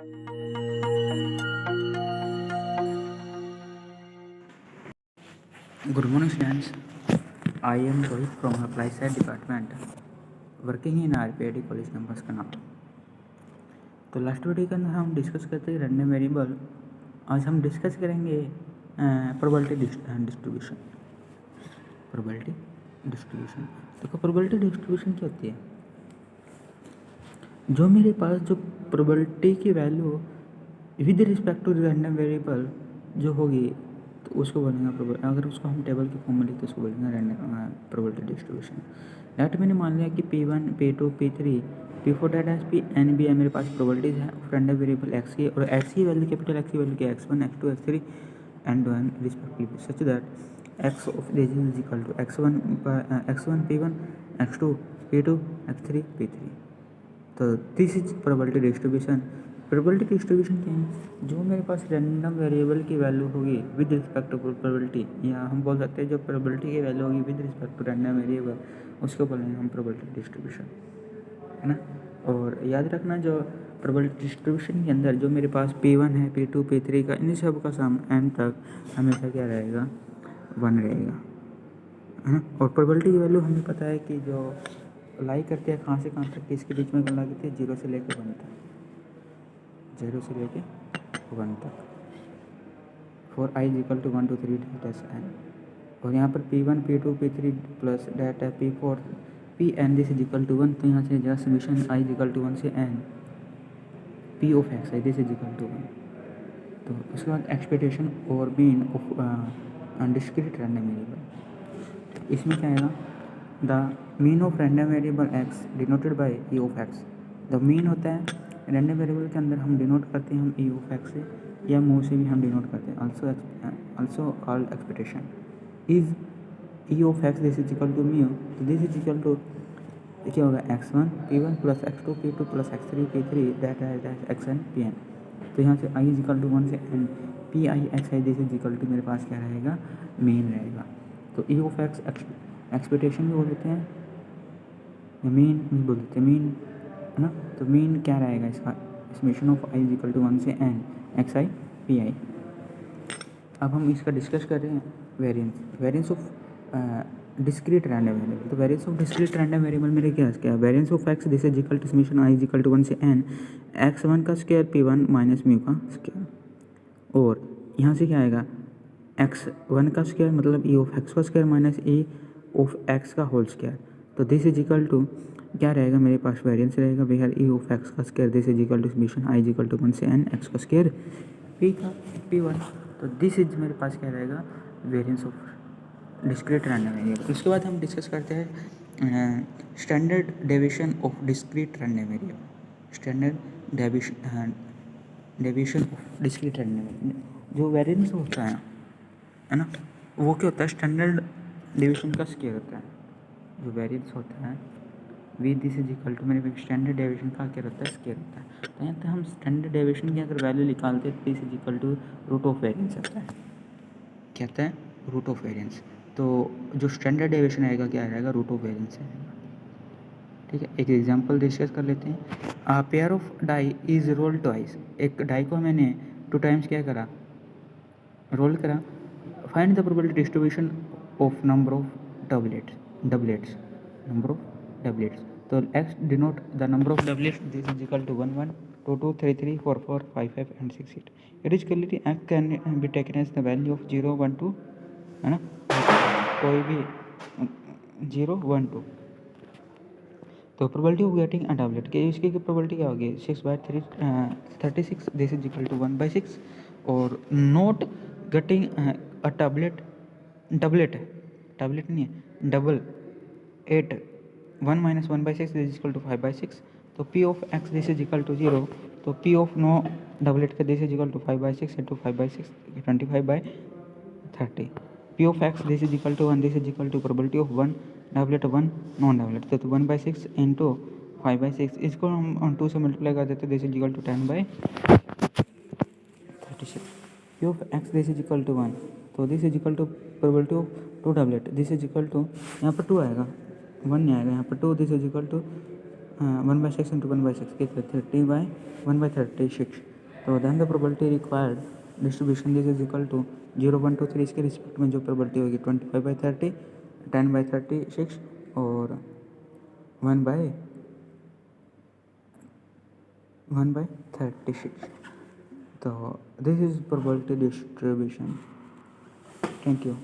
Good morning, students. I am Rohit from Applied Science Department, working in RPID College campus Kannauर। तो last video के अंदर हम discuss करते हैं रैंडम वेरिएबल। आज हम डिस्कस करेंगे प्रोबेबिलिटी डिस्ट्रीब्यूशन। प्रोबेबिलिटी डिस्ट्रीब्यूशन देखो, प्रोबेबिलिटी डिस्ट्रीब्यूशन क्या होती है? जो मेरे पास जो प्रोबेबिलिटी की value with respect to random variable जो होगी तो उसको बोलेंगे प्रोबेबिलिटी। अगर उसको हम टेबल के फॉर्म में लिखते उसको बोलेंगे रैंडम प्रोबेबिलिटी डिस्ट्रीब्यूशन। दैट मैंने मान लिया कि P1 P2 P3 P4 data P N B है, मेरे पास प्रोबेबिलिटीज है रैंडम वेरिएबल x की, और x की वैल्यू कैपिटल X की वैल्यू क्या x1 x2 x3 and one respectively, such that x of this is equal to x1 P1 x2 P2 x3 P3। तो this is probability distribution. Probability distribution क्या है? जो मेरे पास रैंडम वेरिएबल की वैल्यू होगी विद रिस्पेक्ट टू प्रोबेबिलिटी, या हम बोल सकते हैं जो प्रोबेबिलिटी की वैल्यू होगी with respect to random variable, उसको बोलेंगे हम प्रोबेबिलिटी डिस्ट्रीब्यूशन, है ना। और याद रखना, जो प्रोबेबिलिटी डिस्ट्रीब्यूशन के अंदर जो मेरे पास P1 है P2 P3 का, इन सब का सम n तक हमेशा क्या रहेगा? 1 रहेगा, है ना। और प्रोबेबिलिटी की वैल्यू हमें पता है कि जो लाई करते हैं कहाँ से कहाँ तक, इसके बीच में लाई करते हैं 0 से लेकर 1 तक, 0 से लेके 1 तक। For i equal to 1 2 3 data n। और यहाँ पर P1 P2 P3 plus data P4 Pn this is equal to 1। तो यहाँ से just summation i equal to 1 से n P of x this is equal to 1। तो उसके बाद एक्सपेक्टेशन और mean of discrete random variable, इसमें क्या आएगा? The mean of random variable x denoted by e of x। The mean होता है रैंडम वेरिएबल के अंदर हम डिनोट करते हैं हम e ऑफ x से, या मूव से भी हम डिनोट करते हैं। Also called expectation is e of x this is equal to mu. तो दिस इज इक्वल टू क्या होगा? x1 P1 plus x2 P2 plus x3 P3 that है xn Pn। तो यहाँ से i इज इक्वल टू 1 से n Pi x i this is equal to मेरे पास क्या रहेगा? मीन रहेगा। तो e ऑफ x एक्सपेक्टेशन भी बोल देते हैं, मीन भी बोल देते हैं, मीन, है ना। तो मीन क्या रहेगा इसका? Summation of i is equal to 1 से n x i Pi। अब हम इसका डिस्कस कर रहे हैं variance of discrete random variable. तो variance of discrete random variable मेरे क्या? Variance of x this is equal to summation i is equal to 1 से n x1 का स्क्वायर P1 माइनस म्यू का स्क्वायर। और यहाँ से क्या आएगा? x1 का स्क्वायर मतलब e ऑफ x का square minus e of x का होल स्क्वायर। तो दिस इज इक्वल टू क्या रहेगा? मेरे पास वेरिएंस रहेगा वेयर e ऑफ x का square this is equal to summation i is equal to 1 से n x का स्क्वायर p का P1। तो दिस इज मेरे पास क्या रहेगा? Variance of discrete random variable. उसके बाद हम डिस्कस करते हैं standard deviation of discrete random variable. Standard deviation of discrete random variable, जो वेरिएंस होता है ना, वो क्या होता है? स्टैंडर्ड डेविएशन का स्क्वायर होता है। जो वेरिएंस होता है we this is equal to मेरे स्टैंडर्ड डेविएशन का क्या होता है? स्क्वायर होता है। तो यहाँ पे हम स्टैंडर्ड डेविएशन की अगर वैल्यू निकालते हैं तो this is equal to root of variance आता है। क्या आता है? Root of variance. तो जो स्टैंडर्ड डेविएशन आएगा क्या रहेगा? रूट ऑफ वेरिएंस आएगा। ठीक है, एक एग्जांपल डिस्कस कर लेते हैं। Pair of die is roll twice. एक डाई को मैंने 2 टाइम्स क्या करा? रोल करा। Find the probability distribution of number of doublets. Number of doublets. तो x denote the number of doublets this is equal to 1 1 2 2 3 3 4 4 5 5 and 6 8। It is clearly x can be taken as the value of 0 1 2, है ना, कोई भी 0 1 2। तो probability of getting a doublet के इसकी probability क्या होगी? 6/36 दिस इज इक्वल टू 1/6। और नॉट गेटिंग अ टैबलेट नहीं है, double 8 1 minus 1/6 this is equal to 5/6। तो p of x this is equal to 0। तो p ऑफ नो डबलेट का this is equal to 5/6 into 5/6 25/30। p of x this is equal to 1 this is equal to probability of 1 doublet 1 non doublet. तो 1/6 into 5/6, इसको हम 2 से multiply कर देते this is equal to 10/36। p of x this is equal to 1। तो this is equal to probability of 2 doublet this is equal to, यहाँ पर 2 आएगा 1 नहीं आएगा, यहाँ पर 2 this is equal to 1/6 into 1/6 कितना 30/1/36। तो then the probability required distribution this is equal to 0, 1, 2, 3 इसके रिस्पेक्ट में जो प्रोबेबिलिटी होगी 25/30, 10/36 और 1/36. तो this is probability distribution. Thank you.